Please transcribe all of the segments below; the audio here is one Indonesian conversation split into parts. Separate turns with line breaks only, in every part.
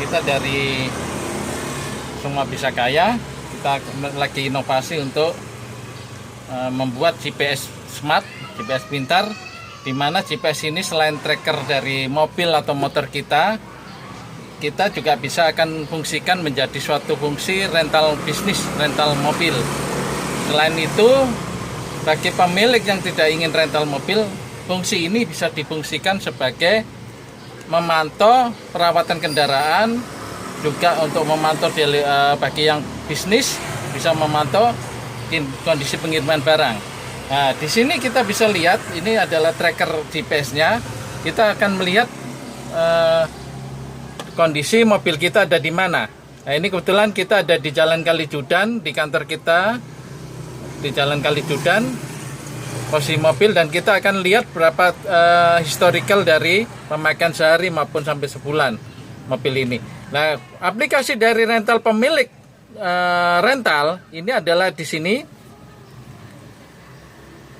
kita dari Semua Bisa Kaya, kita lagi inovasi untuk membuat GPS smart, GPS pintar, di mana GPS ini selain tracker dari mobil atau motor kita juga bisa akan fungsikan menjadi suatu fungsi rental bisnis, rental mobil. Selain itu, bagi pemilik yang tidak ingin rental mobil, fungsi ini bisa difungsikan sebagai memantau perawatan kendaraan, juga untuk memantau bagi yang bisnis bisa memantau kondisi pengiriman barang. Nah, di sini kita bisa lihat ini adalah tracker GPS-nya. Kita akan melihat kondisi mobil kita ada di mana. Nah, ini kebetulan kita ada di Jalan Kalijudan, di kantor kita di Jalan Kalijudan, posisi mobil, dan kita akan lihat berapa historical dari pemakaian sehari maupun sampai sebulan mobil ini. Nah, aplikasi dari rental pemilik rental ini adalah di sini.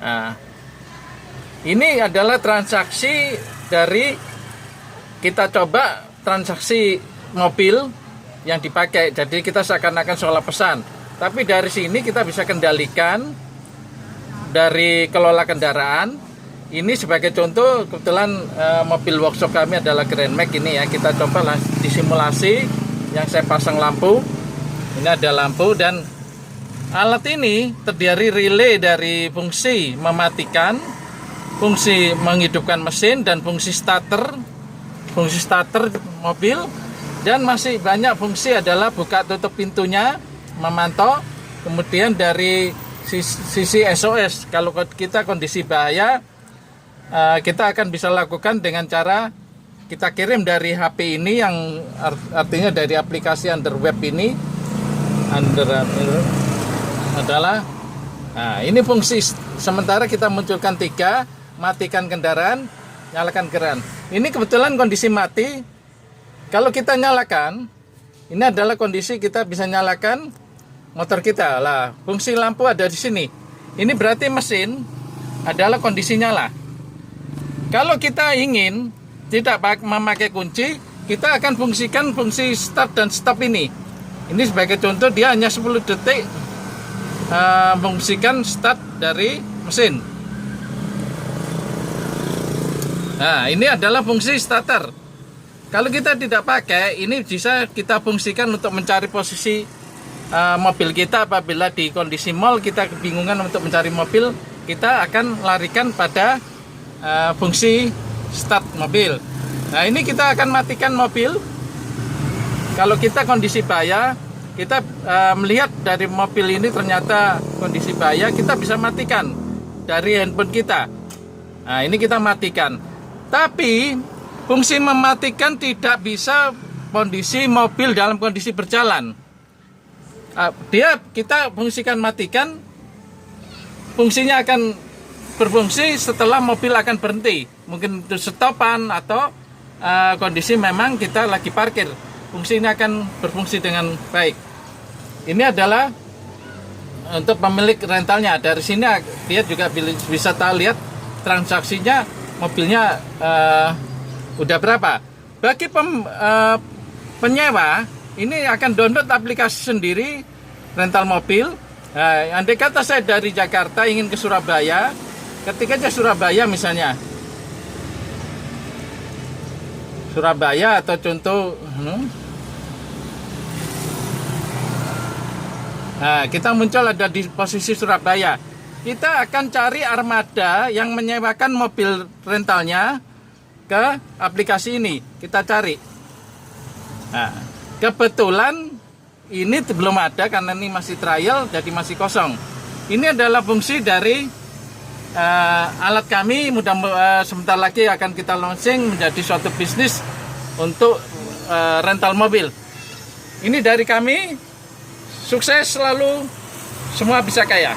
Nah, ini adalah transaksi dari kita coba transaksi mobil yang dipakai. Jadi kita seakan-akan seolah pesan. Tapi dari sini kita bisa kendalikan dari kelola kendaraan. Ini sebagai contoh, kebetulan mobil workshop kami adalah Grand Max ini ya. Kita coba disimulasi yang saya pasang lampu. Ini ada lampu, dan alat ini terdiri relay dari fungsi mematikan, fungsi menghidupkan mesin, dan fungsi starter mobil, dan masih banyak fungsi adalah buka tutup pintunya, memantau, kemudian dari sisi SOS kalau kita kondisi bahaya, kita akan bisa lakukan dengan cara kita kirim dari HP ini, yang artinya dari aplikasi under web ini, adalah ini fungsi sementara. Kita munculkan 3, matikan kendaraan, nyalakan keran. Ini kebetulan kondisi mati. Kalau kita nyalakan, ini adalah kondisi kita bisa nyalakan motor kita. Lah, fungsi lampu ada di sini. Ini berarti mesin adalah kondisi nyala. Kalau kita ingin tidak memakai kunci, kita akan fungsikan fungsi start dan stop ini. Ini sebagai contoh, dia hanya 10 detik fungsikan start dari mesin. Nah, ini adalah fungsi starter. Kalau kita tidak pakai, ini bisa kita fungsikan untuk mencari posisi mobil kita. Apabila di kondisi mall kita kebingungan untuk mencari mobil, kita akan larikan pada fungsi start mobil. Nah, ini kita akan matikan mobil. Kalau kita kondisi bahaya, kita melihat dari mobil ini ternyata kondisi bahaya, kita bisa matikan dari handphone kita. Nah, ini kita matikan. Tapi fungsi mematikan tidak bisa kondisi mobil dalam kondisi berjalan. Kita fungsikan matikan, fungsinya akan berfungsi setelah mobil akan berhenti. Mungkin itu stopan atau kondisi memang kita lagi parkir. Fungsi ini akan berfungsi dengan baik. Ini adalah untuk pemilik rentalnya. Dari sini dia juga bisa lihat transaksinya, mobilnya udah berapa. Bagi penyewa, ini akan download aplikasi sendiri rental mobil. Andai kata saya dari Jakarta ingin ke Surabaya, ketika aja Surabaya misalnya, Surabaya atau contoh, nah, kita muncul ada di posisi Surabaya. Kita akan cari armada yang menyewakan mobil rentalnya ke aplikasi ini. Kita cari. Nah, kebetulan ini belum ada karena ini masih trial, jadi masih kosong. Ini adalah fungsi dari alat kami. Sebentar lagi akan kita launching menjadi suatu bisnis untuk rental mobil. Ini dari kami. Sukses selalu, semua bisa kaya.